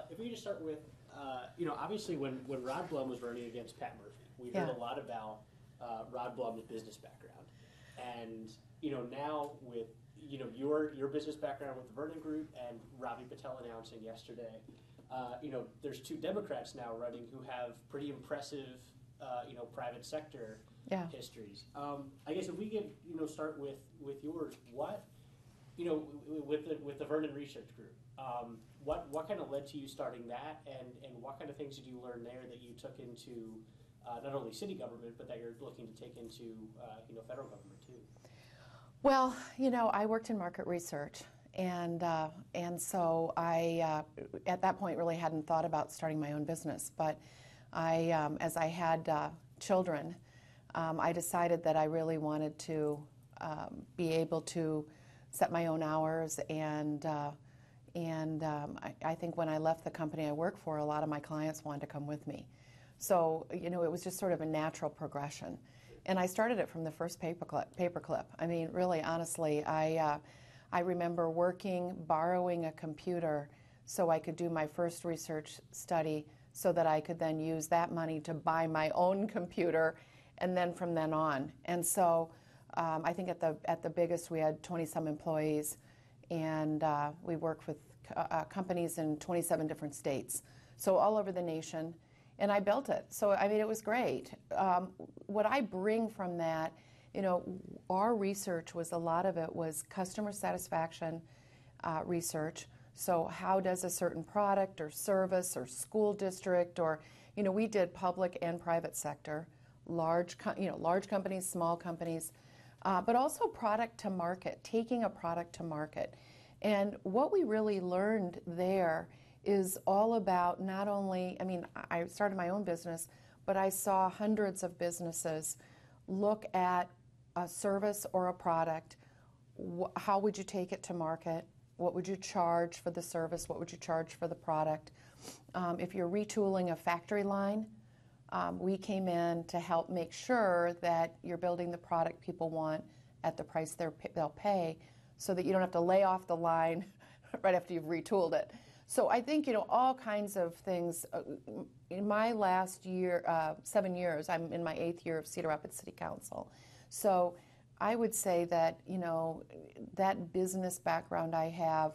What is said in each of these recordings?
if we just start with, obviously when Rod Blum was running against Pat Murphy, we heard a lot about Rod Blum's business background, and now with your business background with the Vernon Group and Ravi Patel announcing yesterday, there's two Democrats now running who have pretty impressive, private sector histories. I guess if we could, start with yours, what, with the Vernon Research Group, what kind of led to you starting that, and what kind of things did you learn there that you took into not only city government, but that you're looking to take into, federal government too? Well, I worked in market research, and so I, at that point, really hadn't thought about starting my own business. But as I had children, I decided that I really wanted to be able to set my own hours, and I think when I left the company I worked for, a lot of my clients wanted to come with me. So, it was just sort of a natural progression. And I started it from the first paperclip. I mean, really, honestly, I remember borrowing a computer so I could do my first research study so that I could then use that money to buy my own computer, and then from then on. And so I think at the biggest we had 20-some employees, and we worked with companies in 27 different states, so all over the nation. And I built it. So, I mean, it was great. What I bring from that, our research a lot of it was customer satisfaction research. So how does a certain product or service or school district, or, we did public and private sector, large companies, small companies, but also product to market, taking a product to market. And what we really learned there is all about not only, I started my own business, but I saw hundreds of businesses look at a service or a product. How would you take it to market? What would you charge for the service? What would you charge for the product? If you're retooling a factory line, we came in to help make sure that you're building the product people want at the price they'll pay, so that you don't have to lay off the line right after you've retooled it. So I think, all kinds of things. In my last year, 7 years, I'm in my 8th year of Cedar Rapids City Council. So I would say that, that business background I have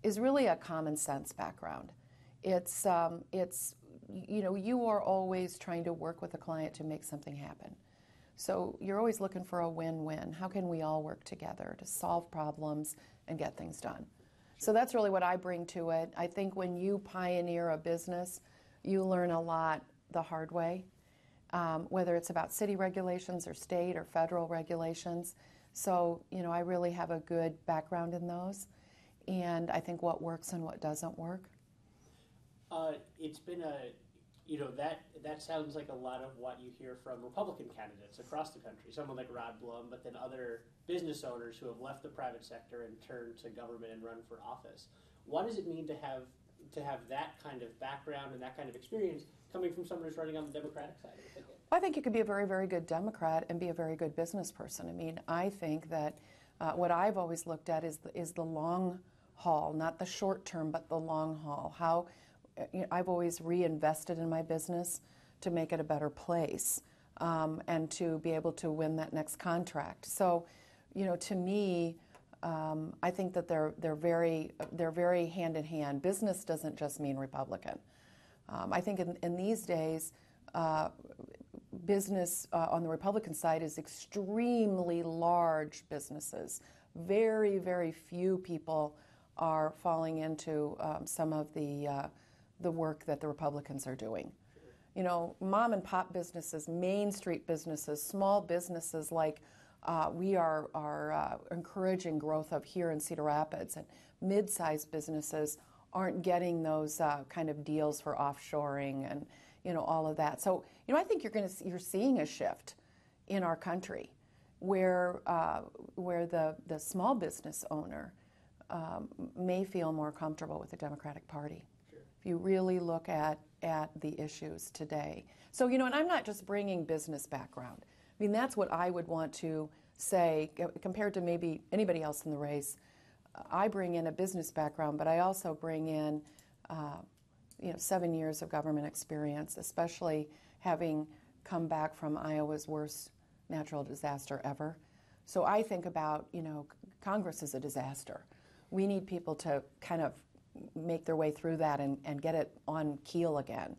is really a common sense background. It's you are always trying to work with a client to make something happen. So you're always looking for a win-win. How can we all work together to solve problems and get things done? So that's really what I bring to it. I think when you pioneer a business, you learn a lot the hard way, whether it's about city regulations or state or federal regulations. So, I really have a good background in those, and I think what works and what doesn't work. It's been that sounds like a lot of what you hear from Republican candidates across the country, someone like Rod Blum, but then other business owners who have left the private sector and turned to government and run for office. What does it mean to have that kind of background and that kind of experience coming from someone who's running on the Democratic side of the ticket? Well, I think you could be a very, very good Democrat and be a very good business person. I think that what I've always looked at is the long haul, not the short term, but the long haul. How I've always reinvested in my business to make it a better place, and to be able to win that next contract. So, to me, I think that they're very hand in hand. Business doesn't just mean Republican. I think in these days, business on the Republican side is extremely large businesses. Very, very few people are falling into some of the work that the Republicans are doing. Mom and pop businesses, Main Street businesses, small businesses like we are encouraging growth of here in Cedar Rapids, and mid-sized businesses aren't getting those kind of deals for offshoring and all of that. So I think you're seeing a shift in our country where the small business owner may feel more comfortable with the Democratic Party. Sure. If you really look at the issues today. So and I'm not just bringing business background. That's what I would want to say, compared to maybe anybody else in the race, I bring in a business background, but I also bring in 7 years of government experience, especially having come back from Iowa's worst natural disaster ever. So I think about, Congress is a disaster. We need people to kind of make their way through that and get it on keel again.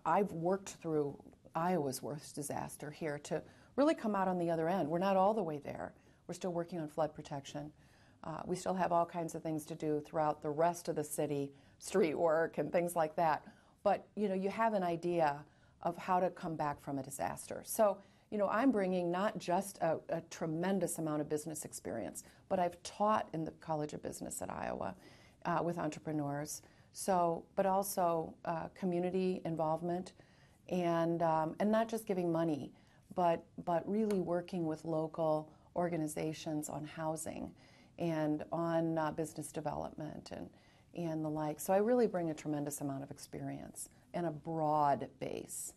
I've worked through Iowa's worst disaster here to really come out on the other end. We're not all the way there. We're still working on flood protection. We still have all kinds of things to do throughout the rest of the city, street work and things like that. But, you have an idea of how to come back from a disaster. So, I'm bringing not just a tremendous amount of business experience, but I've taught in the College of Business at Iowa with entrepreneurs. So, but also community involvement and not just giving money, but really working with local organizations on housing and on business development and the like. So I really bring a tremendous amount of experience and a broad base.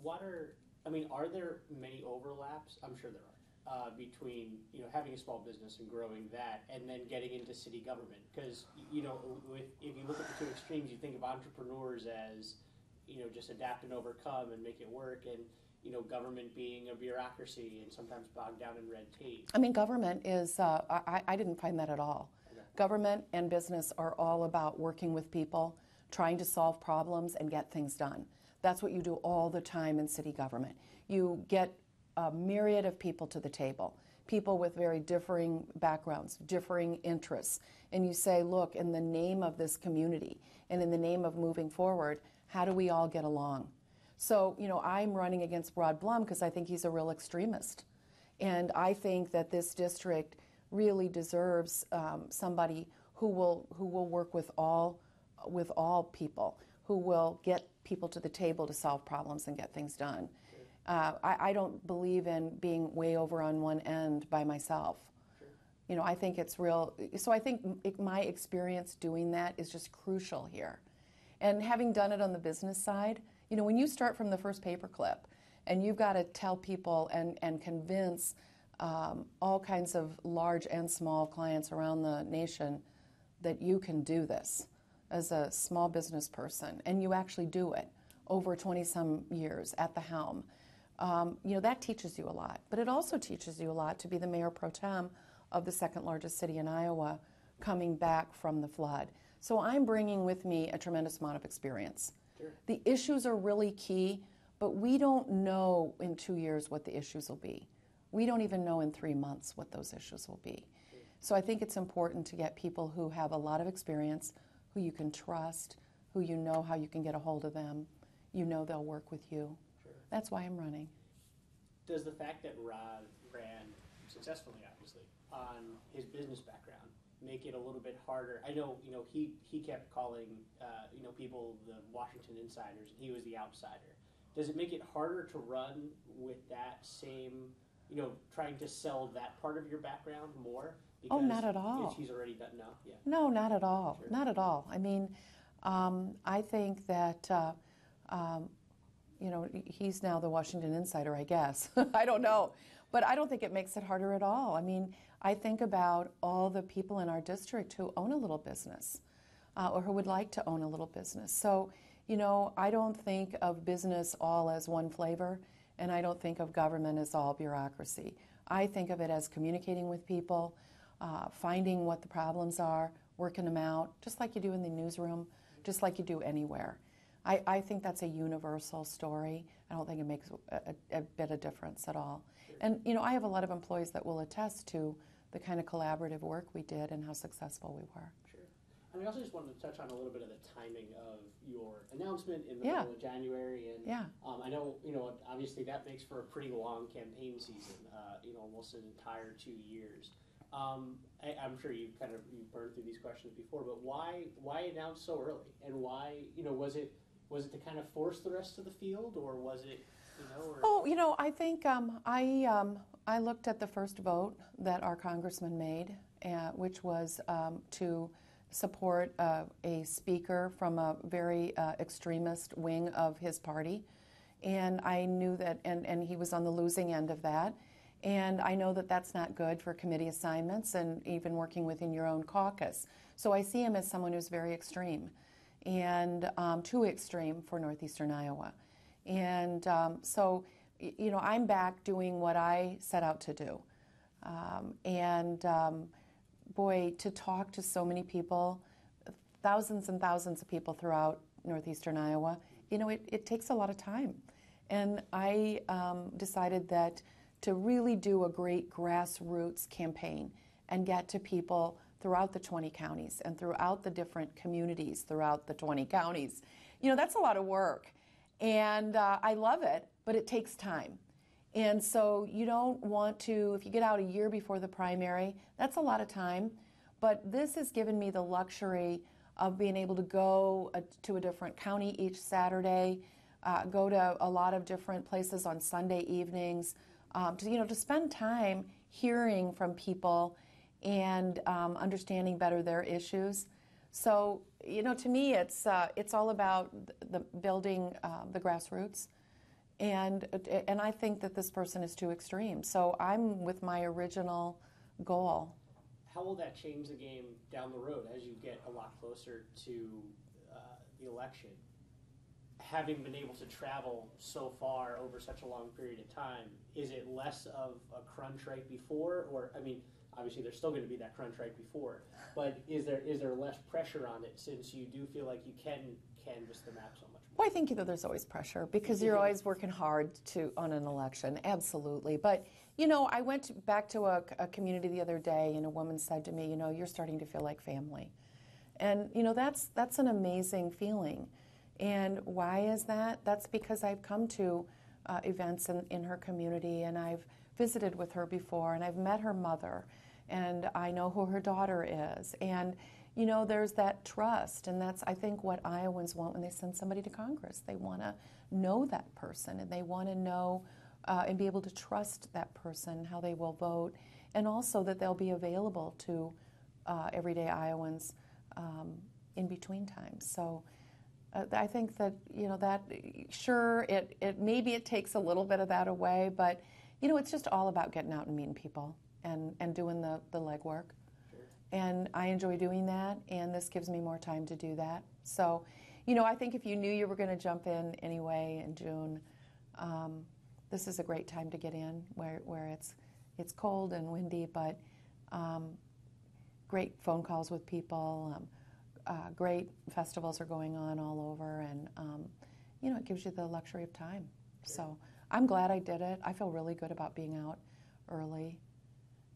Are there many overlaps? I'm sure there are between having a small business and growing that, and then getting into city government. Because if you look at the two extremes, you think of entrepreneurs as just adapt and overcome and make it work, and government being a bureaucracy and sometimes bogged down in red tape. I mean, government is, I didn't find that at all. Okay. Government and business are all about working with people, trying to solve problems and get things done. That's what you do all the time in city government. You get a myriad of people to the table, people with very differing backgrounds, differing interests, and you say, look, in the name of this community and in the name of moving forward, how do we all get along? So, I'm running against Rod Blum because I think he's a real extremist. And I think that this district really deserves somebody who will work with all people, who will get people to the table to solve problems and get things done. I don't believe in being way over on one end by myself. Sure. I think it's real. So I think my experience doing that is just crucial here. And having done it on the business side, when you start from the first paperclip and you've got to tell people and convince all kinds of large and small clients around the nation that you can do this as a small business person, and you actually do it over 20-some years at the helm, that teaches you a lot. But it also teaches you a lot to be the mayor pro tem of the second largest city in Iowa coming back from the flood. So I'm bringing with me a tremendous amount of experience. Sure. The issues are really key, but we don't know in 2 years what the issues will be. We don't even know in 3 months what those issues will be. Sure. So I think it's important to get people who have a lot of experience, who you can trust, who you know how you can get a hold of them, they'll work with you. Sure. That's why I'm running. Does the fact that Rod ran successfully, obviously, on his business background make it a little bit harder? I know, he kept calling, people the Washington insiders, and he was the outsider. Does it make it harder to run with that same, trying to sell that part of your background more? Because not at all. He's already done, no? Yeah. No, not at all. Sure. Not at all. I mean, I think that, he's now the Washington insider, I guess. I don't know. But I don't think it makes it harder at all. I mean, I think about all the people in our district who own a little business or who would like to own a little business. So, I don't think of business all as one flavor, and I don't think of government as all bureaucracy. I think of it as communicating with people, finding what the problems are, working them out, just like you do in the newsroom, just like you do anywhere. I think that's a universal story. I don't think it makes a bit of difference at all. And, I have a lot of employees that will attest to the kind of collaborative work we did and how successful we were. Sure. And I also just wanted to touch on a little bit of the timing of your announcement in the middle of January. And I know, obviously that makes for a pretty long campaign season, almost an entire 2 years. I'm sure you've burned through these questions before, but why announce so early? And why, was it to kind of force the rest of the field, or was it, I think I looked at the first vote that our congressman made, which was to support a speaker from a very extremist wing of his party. And I knew that, and he was on the losing end of that. And I know that that's not good for committee assignments and even working within your own caucus. So I see him as someone who's very extreme and too extreme for Northeastern Iowa. And so, you know, I'm back doing what I set out to do. Boy, to talk to so many people, thousands and thousands of people throughout Northeastern Iowa, you know, it takes a lot of time. And I decided that to really do a great grassroots campaign and get to people throughout the 20 counties and throughout the different communities throughout the 20 counties, you know, that's a lot of work. And I love it, but it takes time. And so you don't want to, if you get out a year before the primary, that's a lot of time. But this has given me the luxury of being able to go to a different county each Saturday, go to a lot of different places on Sunday evenings, to spend time hearing from people and understanding better their issues. So, you know, to me, it's all about the building the grassroots, and I think that this person is too extreme. So I'm with my original goal. How will that change the game down the road as you get a lot closer to the election? Having been able to travel so far over such a long period of time, is it less of a crunch right before? Or, I mean, obviously there's still going to be that crunch right before, but is there less pressure on it since you do feel like you can canvass the map so much more? Well, I think that there's always pressure because you're always working hard on an election, absolutely. But, you know, I went back to a community the other day and a woman said to me, you know, you're starting to feel like family. And, you know, that's an amazing feeling. And why is that? That's because I've come to events in her community and I've visited with her before and I've met her mother and I know who her daughter is. And, you know, there's that trust, and that's, I think, what Iowans want when they send somebody to Congress. They want to know that person, and they want to know and be able to trust that person, how they will vote, and also that they'll be available to everyday Iowans in between times. So I think that, you know, that, sure, it maybe it takes a little bit of that away, but, you know, it's just all about getting out and meeting people and doing the legwork. And I enjoy doing that, and this gives me more time to do that. So, you know, I think if you knew you were going to jump in anyway in June, this is a great time to get in where it's cold and windy, but great phone calls with people, great festivals are going on all over, and, you know, it gives you the luxury of time. So I'm glad I did it. I feel really good about being out early.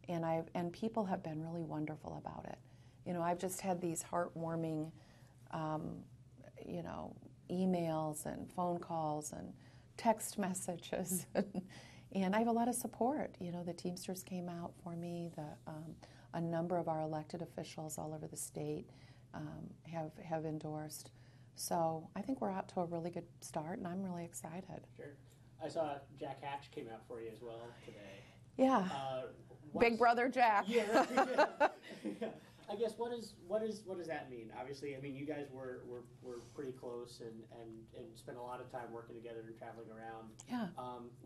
And people have been really wonderful about it. You know, I've just had these heartwarming, you know, emails and phone calls and text messages, and I have a lot of support. You know, the Teamsters came out for me. A number of our elected officials all over the state have endorsed. So I think we're out to a really good start, and I'm really excited. Sure. I saw Jack Hatch came out for you as well today. Yeah. Big Brother Jack. Yeah, yeah. I guess what does that mean? Obviously, I mean, you guys were pretty close and spent a lot of time working together and traveling around. Yeah.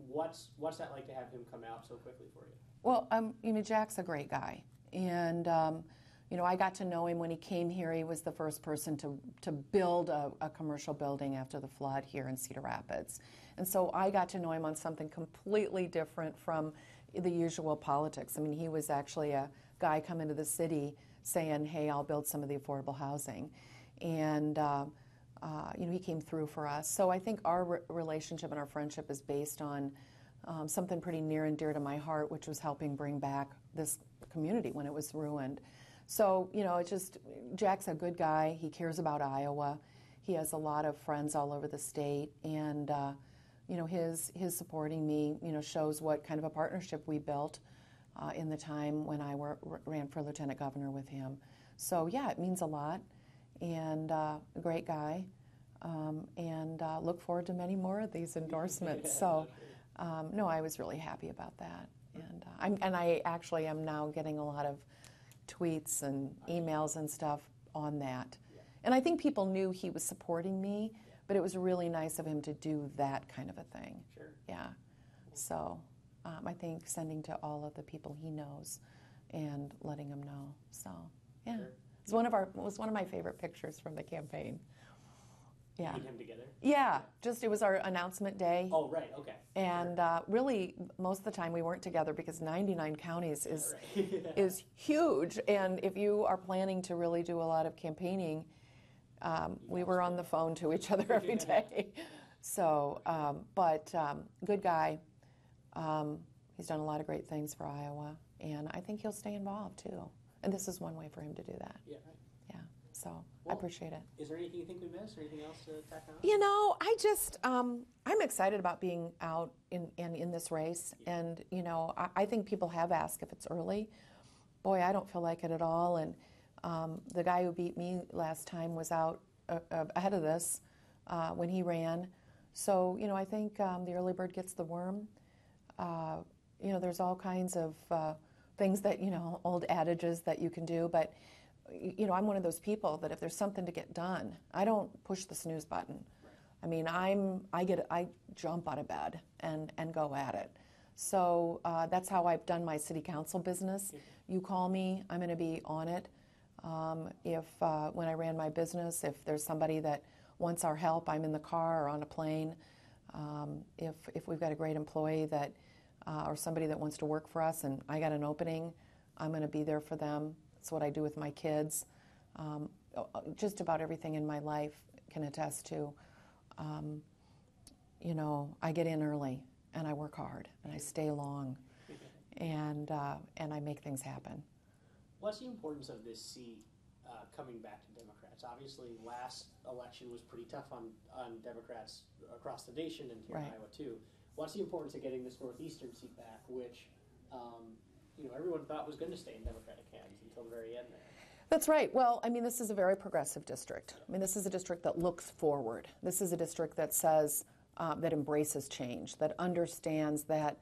What's that like to have him come out so quickly for you? Well, you know, Jack's a great guy, and you know, I got to know him when he came here. He was the first person to build a commercial building after the flood here in Cedar Rapids, and so I got to know him on something completely different from the usual politics. I mean, he was actually a guy coming to the city saying, hey, I'll build some of the affordable housing. And, you know, he came through for us. So I think our relationship and our friendship is based on something pretty near and dear to my heart, which was helping bring back this community when it was ruined. So, you know, it's just, Jack's a good guy. He cares about Iowa. He has a lot of friends all over the state. And, you know, his supporting me, you know, shows what kind of a partnership we built in the time when I ran for lieutenant governor with him. So yeah, it means a lot, and a great guy, and look forward to many more of these endorsements. So no, I was really happy about that, and I actually am now getting a lot of tweets and emails and stuff on that, and I think people knew he was supporting me. But it was really nice of him to do that kind of a thing. Sure. Yeah. So I think sending to all of the people he knows and letting him know. So, yeah. Sure. It was one of my favorite pictures from the campaign. Yeah. You and him together? Yeah, just it was our announcement day. Oh, right, okay. And really, most of the time we weren't together because 99 counties is Right. is huge. And if you are planning to really do a lot of campaigning, we were on the phone to each other every day. So, good guy. He's done a lot of great things for Iowa, and I think he'll stay involved too. And this is one way for him to do that. Yeah, right. Yeah, so I Well, appreciate it. Is there anything you think we missed or anything else to tack on? You know, I just, I'm excited about being out in this race. And, you know, I think people have asked if it's early. Boy, I don't feel like it at all. And the guy who beat me last time was out ahead of this when he ran. So, you know, I think the early bird gets the worm. You know, there's all kinds of things that, you know, old adages that you can do. But, you know, I'm one of those people that if there's something to get done, I don't push the snooze button. I mean, I jump out of bed and go at it. So that's how I've done my city council business. You call me, I'm going to be on it. When I ran my business, if there's somebody that wants our help, I'm in the car or on a plane. If we've got a great employee that or somebody that wants to work for us and I got an opening, I'm going to be there for them. That's what I do with my kids. Just about everything in my life can attest to. You know, I get in early and I work hard and I stay long, and I make things happen. What's the importance of this seat coming back to Democrats? Obviously, last election was pretty tough on Democrats across the nation and here in Iowa too. What's the importance of getting this northeastern seat back, which you know, everyone thought was going to stay in Democratic hands until the very end there? That's right. Well, I mean, this is a very progressive district. I mean, this is a district that looks forward. This is a district that says, that embraces change, that understands that,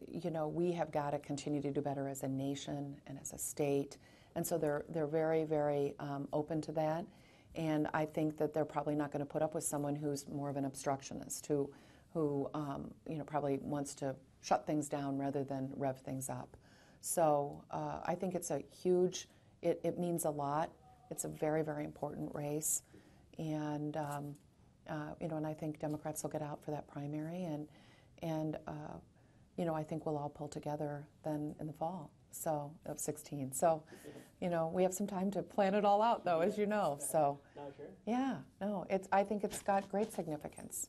you know, we have got to continue to do better as a nation and as a state. And so they're very, very open to that. And I think that they're probably not going to put up with someone who's more of an obstructionist, who you know, probably wants to shut things down rather than rev things up. So I think it's a huge, it means a lot. It's a very, very important race. And, you know, and I think Democrats will get out for that primary. And you know, I think we'll all pull together then in the fall, so, of 16. So, you know, we have some time to plan it all out, though, as you know. So, Not sure. yeah, no, I think it's got great significance.